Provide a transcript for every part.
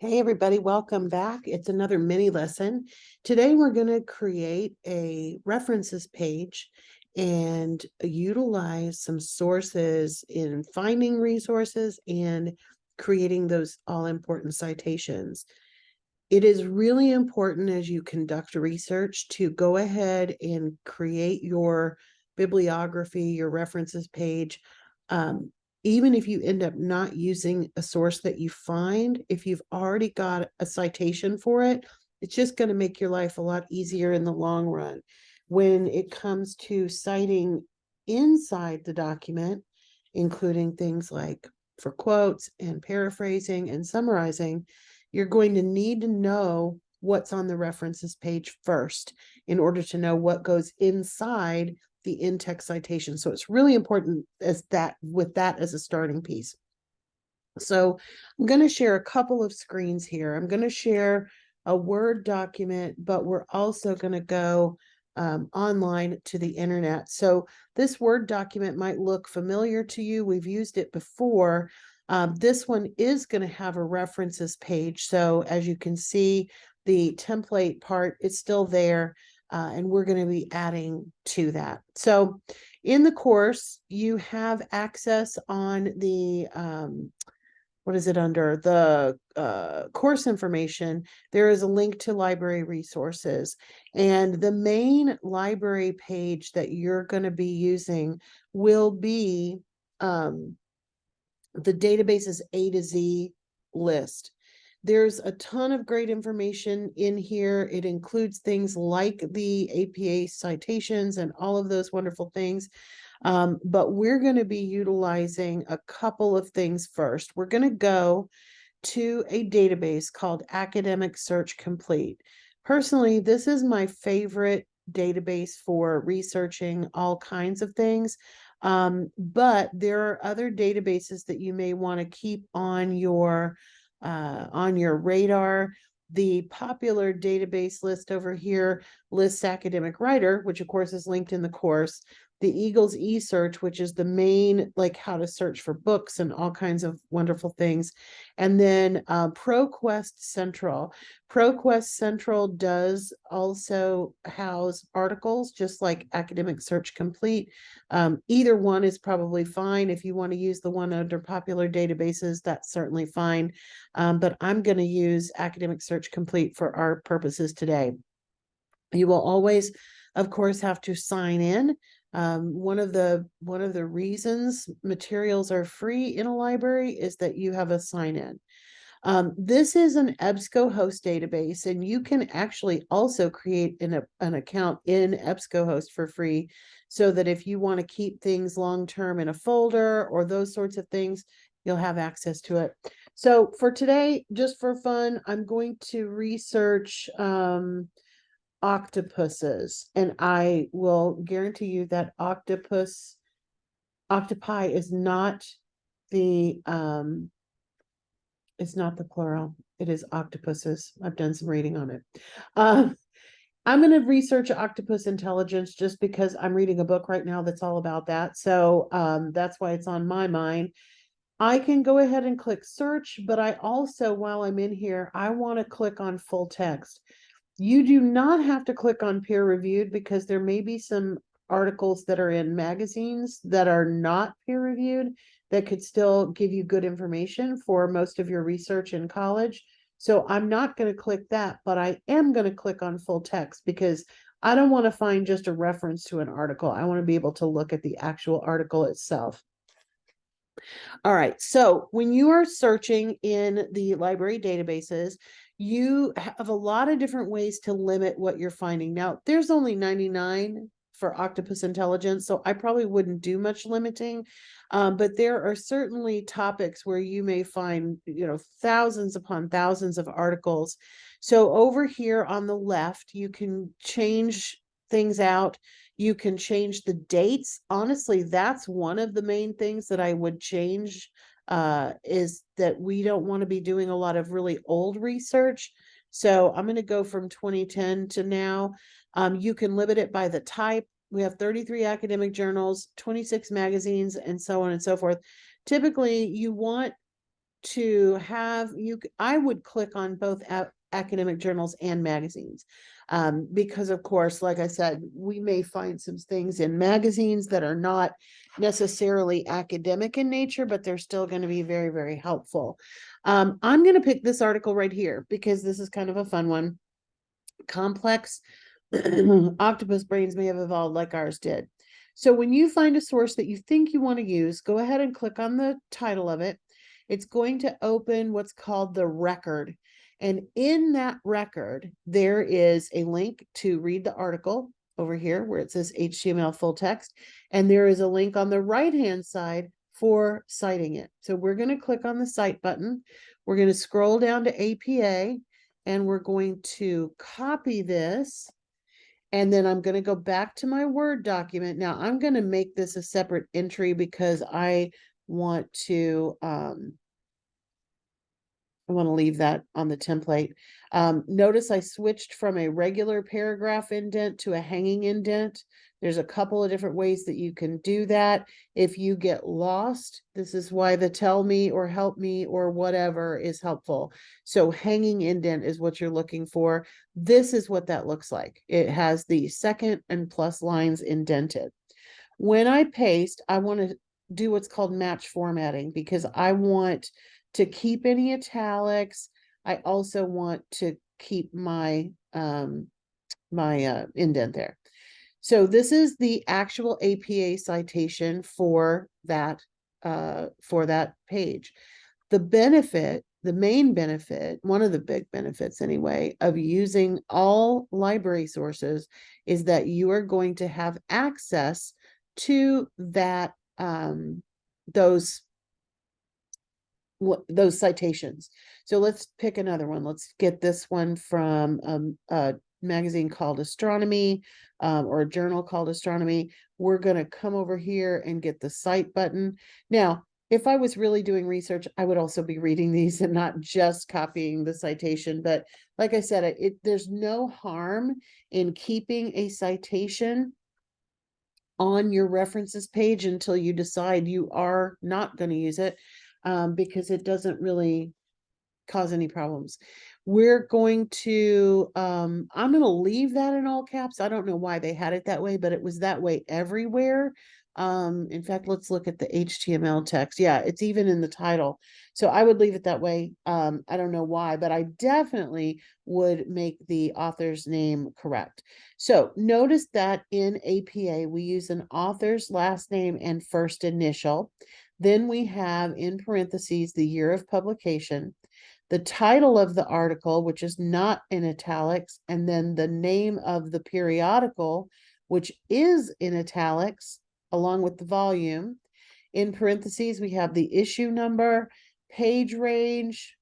Hey everybody, welcome back. It's another mini lesson. Today we're going to create a references page and utilize some sources in finding resources and creating those all-important citations. It is really important as you conduct research to go ahead and create your bibliography, your references page. Even if you end up not using a source that you find, if you've already got a citation for it, it's just going to make your life a lot easier in the long run. When it comes to citing inside the document, including things like for quotes and paraphrasing and summarizing, you're going to need to know what's on the references page first in order to know what goes inside the in-text citation. So it's really important with that as a starting piece. So I'm going to share a couple of screens here. I'm going to share a Word document, but we're also going to go online to the internet. So this Word document might look familiar to you. We've used it before. This one is going to have a references page. So as you can see, the template part is still there. And we're going to be adding to that. So in the course, you have access on the, what is it under? The course information. There is a link to library resources. And the main library page that you're going to be using will be the database's A to Z list. There's a ton of great information in here. It includes things like the APA citations and all of those wonderful things. But we're going to be utilizing a couple of things first. We're going to go to a database called Academic Search Complete. Personally, this is my favorite database for researching all kinds of things. But there are other databases that you may want to keep on your radar. The popular database list over here lists Academic Writer, which of course is linked in the course. The Eagles eSearch, which is the main, like how to search for books and all kinds of wonderful things. And then ProQuest Central. ProQuest Central does also house articles, just like Academic Search Complete. Either one is probably fine. If you want to use the one under popular databases, that's certainly fine. But I'm going to use Academic Search Complete for our purposes today. You will always, of course, have to sign in. One of the reasons materials are free in a library is that you have a sign-in. This is an EBSCOhost database, and you can actually also create an account in EBSCOhost for free, so that if you want to keep things long-term in a folder or those sorts of things, you'll have access to it. So for today, just for fun, I'm going to research octopuses, and I will guarantee you that octopi is not the it's not the plural. It is octopuses. I've done some reading on it. I'm going to research octopus intelligence just because I'm reading a book right now that's all about that. So that's why it's on my mind. I can go ahead and click search, but I also, while I'm in here, I want to click on full text. You do not have to click on peer reviewed because there may be some articles that are in magazines that are not peer reviewed that could still give you good information for most of your research in college. So I'm not going to click that, but I am going to click on full text because I don't want to find just a reference to an article. I want to be able to look at the actual article itself. All right, so when you are searching in the library databases, you have a lot of different ways to limit what you're finding. Now, there's only 99 for octopus intelligence, so I probably wouldn't do much limiting. But there are certainly topics where you may find, thousands upon thousands of articles. So over here on the left, you can change things out. You can change the dates. Honestly, that's one of the main things that I would change, is that we don't want to be doing a lot of really old research. So I'm going to go from 2010 to now. You can limit it by the type. We have 33 academic journals, 26 magazines, and so on and so forth. Typically, you want to have you, I would click on both academic journals and magazines. Because of course, like I said, we may find some things in magazines that are not necessarily academic in nature, but they're still going to be very, very helpful. I'm going to pick this article right here because this is kind of a fun one. Complex octopus brains may have evolved like ours did. So when you find a source that you think you want to use, go ahead and click on the title of it. It's going to open what's called the record. And in that record, there is a link to read the article over here where it says HTML full text. And there is a link on the right-hand side for citing it. So we're going to click on the cite button. We're going to scroll down to APA and we're going to copy this. And then I'm going to go back to my Word document. Now I'm going to make this a separate entry because I want to leave that on the template. Notice I switched from a regular paragraph indent to a hanging indent. There's a couple of different ways that you can do that. If you get lost, this is why the tell me or help me or whatever is helpful. So hanging indent is what you're looking for. This is what that looks like. It has the second and plus lines indented. When I paste, I want to do what's called match formatting because I want to keep any italics. I also want to keep my indent there. So this is the actual APA citation for that page. The benefit, the main benefit, one of the big benefits anyway, of using all library sources is that you are going to have access to that those citations. So let's pick another one. Let's get this one from a magazine called Astronomy or a journal called Astronomy. We're going to come over here and get the cite button. Now, if I was really doing research, I would also be reading these and not just copying the citation. But like I said, there's no harm in keeping a citation on your references page until you decide you are not going to use it. Because it doesn't really cause any problems. We're going to, I'm going to leave that in all caps. I don't know why they had it that way, but it was that way everywhere. In fact, let's look at the HTML text. Yeah, it's even in the title. So I would leave it that way. I don't know why, but I definitely would make the author's name correct. So notice that in APA, we use an author's last name and first initial. Then we have in parentheses the year of publication, the title of the article, which is not in italics, and then the name of the periodical, which is in italics, along with the volume. In parentheses, we have the issue number, page range,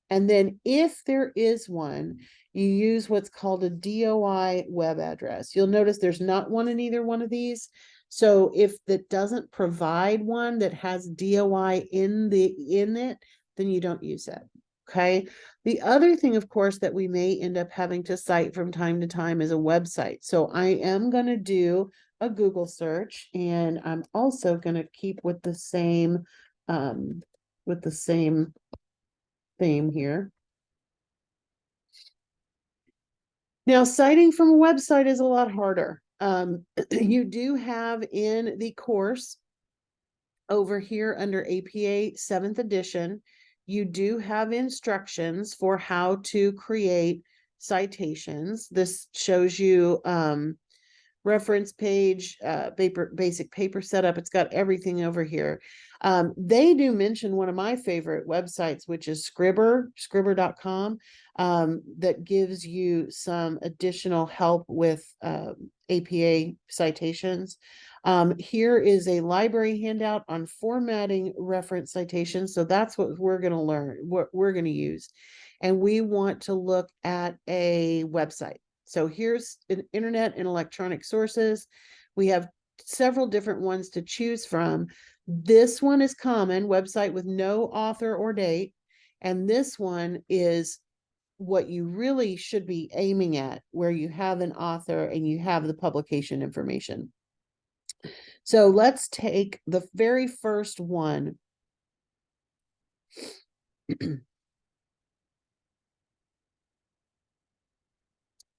and then if there is one, you use what's called a DOI web address. You'll notice there's not one in either one of these. So if that doesn't provide one that has DOI in it, then you don't use it. Okay. The other thing, of course, that we may end up having to cite from time to time is a website. So I am going to do a Google search, and I'm also going to keep with the same theme here. Now, citing from a website is a lot harder. You do have in the course over here under APA 7th edition, you do have instructions for how to create citations. This shows you reference page, basic paper setup. It's got everything over here. They do mention one of my favorite websites, which is scribber.com, that gives you some additional help with APA citations. Here is a library handout on formatting reference citations. So that's what we're going to learn, what we're going to use. And we want to look at a website. So here's an internet and electronic sources. We have several different ones to choose from. This one is common, website with no author or date. And this one is what you really should be aiming at, where you have an author and you have the publication information. So let's take the very first one.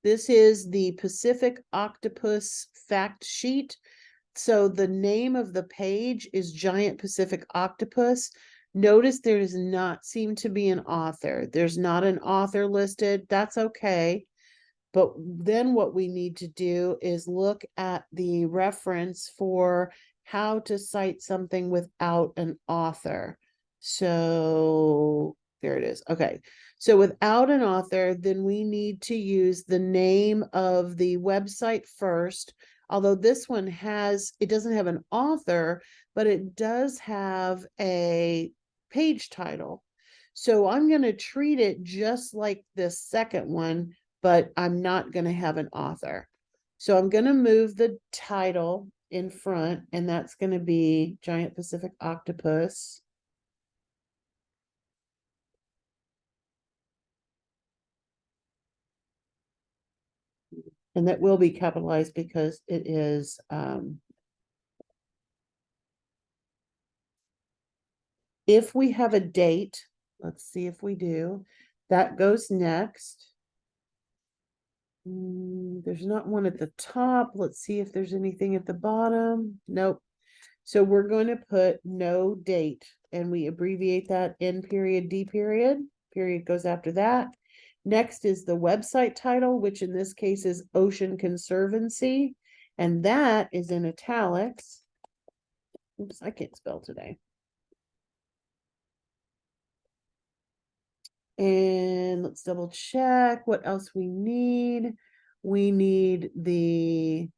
This is the Pacific Octopus fact sheet. So the name of the page is Giant Pacific Octopus. Notice there does not seem to be an author. There's not an author listed. That's okay. But then what we need to do is look at the reference for how to cite something without an author. So there it is. Okay. So without an author, then we need to use the name of the website first. Although this one it doesn't have an author, but it does have a page title. So I'm going to treat it just like this second one, but I'm not going to have an author. So I'm going to move the title in front, and that's going to be Giant Pacific Octopus. And that will be capitalized because it is if we have a date, let's see if we do, that goes next. There's not one at the top. Let's see if there's anything at the bottom. Nope. So we're going to put no date, and we abbreviate that N period, D period. Period goes after that. Next is the website title, which in this case is Ocean Conservancy, and that is in italics. Oops, I can't spell today. And let's double check what else we need. We need the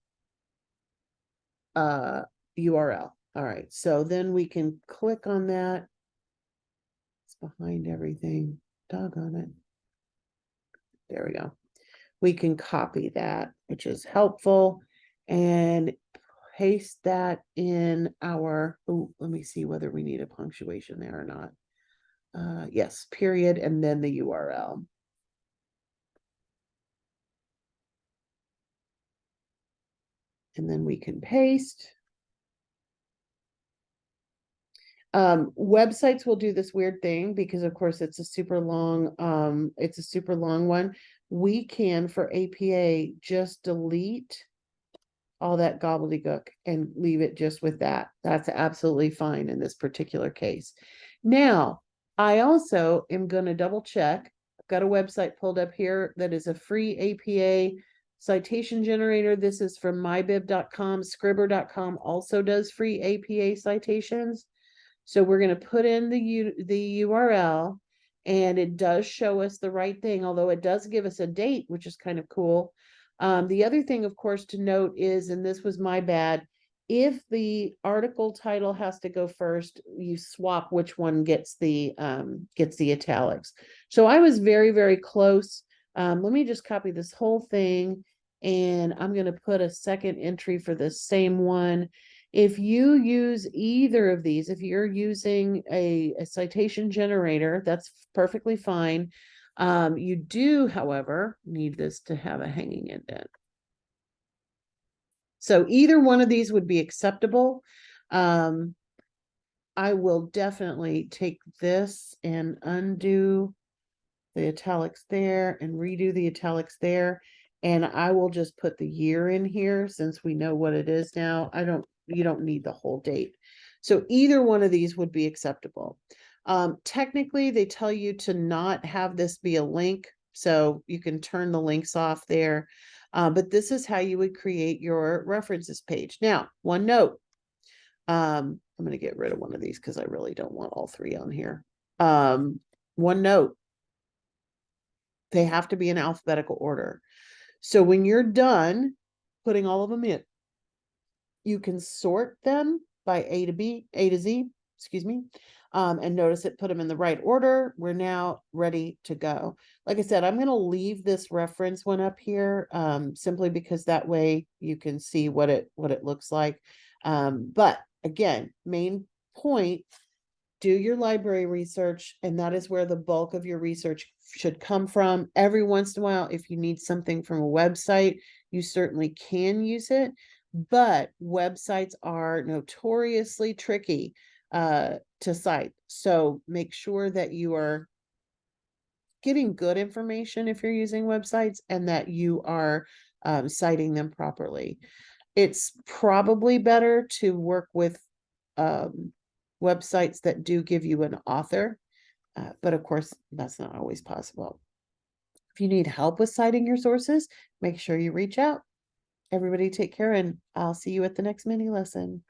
URL. All right, so then we can click on that. It's behind everything. Doggone it. There we go. We can copy that, which is helpful, and paste that in our, oh, let me see whether we need a punctuation there or not. Yes, period, and then the URL. And then we can paste. Websites will do this weird thing because of course it's a super long one. We can, for APA, just delete all that gobbledygook and leave it just with that. That's absolutely fine in this particular case. Now, I also am going to double check. I've got a website pulled up here that is a free APA citation generator. This is from mybib.com. Scribber.com also does free APA citations. So we're going to put in the URL, and it does show us the right thing, although it does give us a date, which is kind of cool. The other thing, of course, to note is, and this was my bad, if the article title has to go first, you swap which one gets the italics. So I was very, very close. Let me just copy this whole thing, and I'm going to put a second entry for the same one. If you use either of these, if you're using a citation generator, that's perfectly fine. You do, however, need this to have a hanging indent. So either one of these would be acceptable. I will definitely take this and undo the italics there and redo the italics there. And I will just put the year in here since we know what it is now. You don't need the whole date. So either one of these would be acceptable. Technically, they tell you to not have this be a link, so you can turn the links off there. But this is how you would create your references page. Now, one note. I'm going to get rid of one of these because I really don't want all three on here. One note. They have to be in alphabetical order. So when you're done putting all of them in, you can sort them by A to Z, excuse me. And notice it put them in the right order. We're now ready to go. Like I said, I'm going to leave this reference one up here simply because that way you can see what it looks like. But again, main point, do your library research, and that is where the bulk of your research should come from. Every once in a while, if you need something from a website, you certainly can use it, but websites are notoriously tricky. to cite. So make sure that you are getting good information if you're using websites and that you are citing them properly. It's probably better to work with websites that do give you an author, but of course, that's not always possible. If you need help with citing your sources, make sure you reach out. Everybody take care, and I'll see you at the next mini lesson.